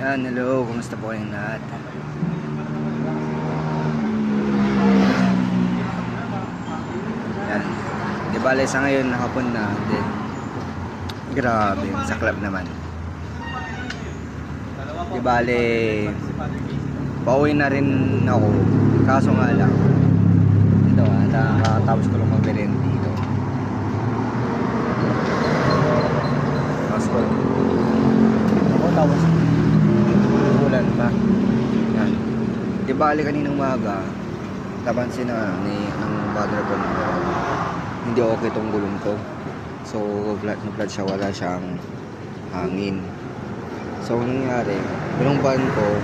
Yan, hello, kumusta po kayong lahat? Yan, di bale sa ngayon nakapon na din. Grabe, saklap naman. Di bale, pauwi na rin ako, kaso nga lang ito nakatapos ko lang mag-merenda dito. Tapos ulan pa. Yan. Di bali kaninang umaga napansin na ni ang mother ko na hindi okay tong gulong ko. So flat siya, wala siyang hangin. So nangyari, yung van ko,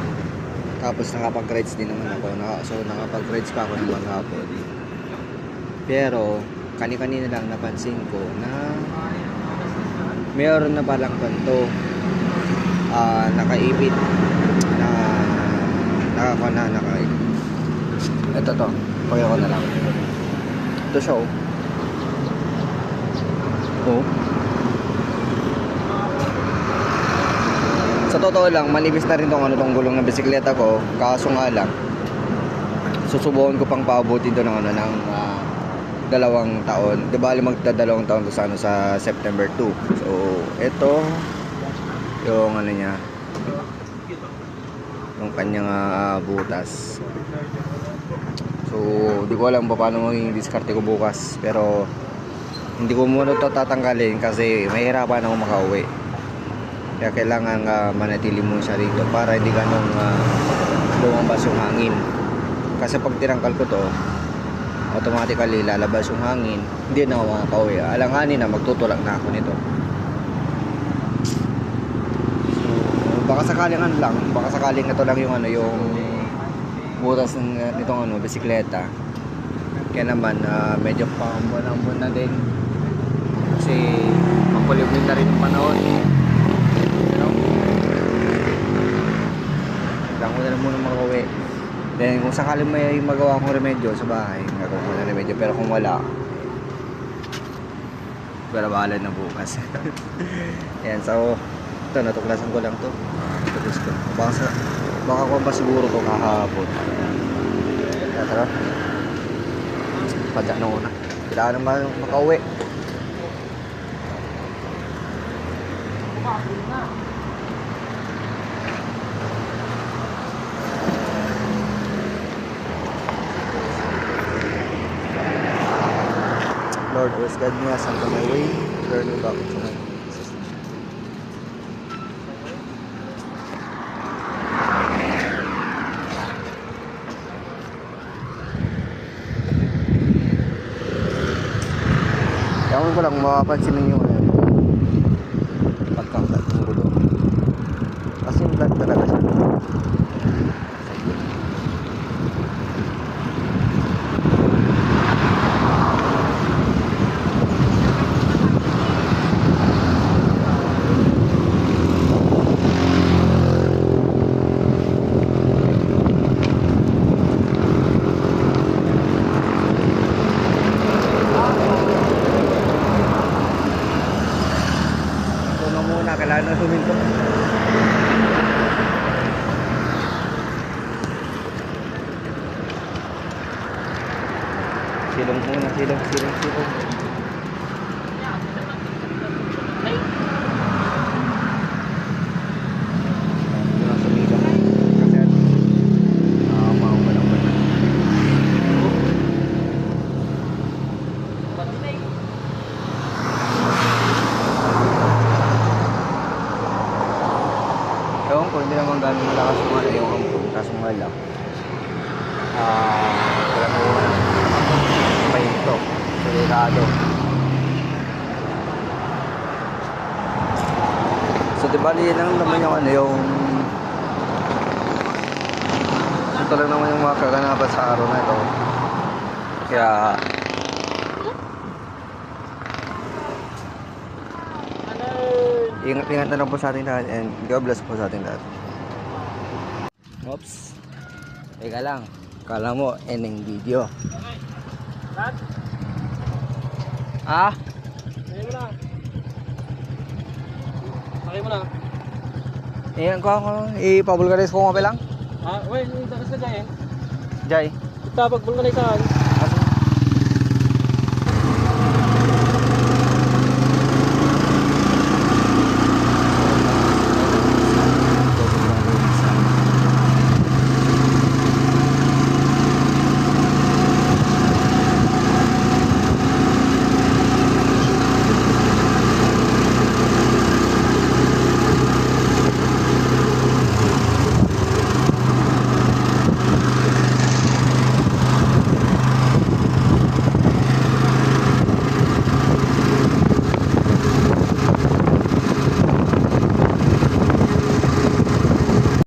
tapos nakapag-rides din naman ako. So nakapag-rides pa ako ng maghapon. Pero kani-kanina lang napansin ko na mayroon na palang kanto nakaipit na nakaipit. Ito to, pagyan ko na lang. Ito siya oh. Sa totoo lang, manipis na rin tong gulong ng bisikleta ko. Kaso nga lang, susubukan ko pang paabutin to ng ng 2 taon. Di ba magda-2 taon to sa September 2. So ito yung niya, yung kanyang butas. So di ko alam paano yung diskarte ko bukas, pero hindi ko muna ito tatanggalin kasi mahirapan ako makauwi. Kaya kailangan manatili mo siya rito para hindi ganong lumabas yung hangin. Kasi pag tinanggal ko to, automatically lalabas yung hangin, hindi na ako makakauwi. Alanganin na magtutulak na ako nito. Baka sakaling baka sakaling ito lang yung yung butas nitong bisikleta. Kaya naman medyo pambon na din kasi makulimlim na rin yung panahon. Kailangan ko na lang muna makauwi. Then kung sakaling may magawa akong remedyo sa bahay, gagawin ko na remedyo. Pero kung wala, bahala na bukas. Yan, so ito, natuklasan ko lang to. Tapos ko. Baka ko ba siguro to kahapon. Kaya tara. Padyak na una. Kailangan naman makauwi. Lord, always guide me as unto my way, turn me back to my system. Ewan ko lang, mapapansin ninyo pagkangkat ng gulo. Kasi flat talaga siya. Kailangan na huminto. Silong muna, silong. Ewan ko, hindi naman gano'ng malakas yung ampun, kaso nga lang wala mo pahinto, delikado. So diba yan lang naman yung yung ito lang naman yung mga kaganapan sa araw na ito. Kaya ingat na lang po sa ating lahat and God bless po sa ating lahat. Oops. Teka lang. Kala mo, ending video. Ah? Sakay mo na. Sakay mo na. Iyan ko ako, ipabulgarize ko mapilang. Ah, well, yung takas na dyan. Jay. Itabag vulcanize saan?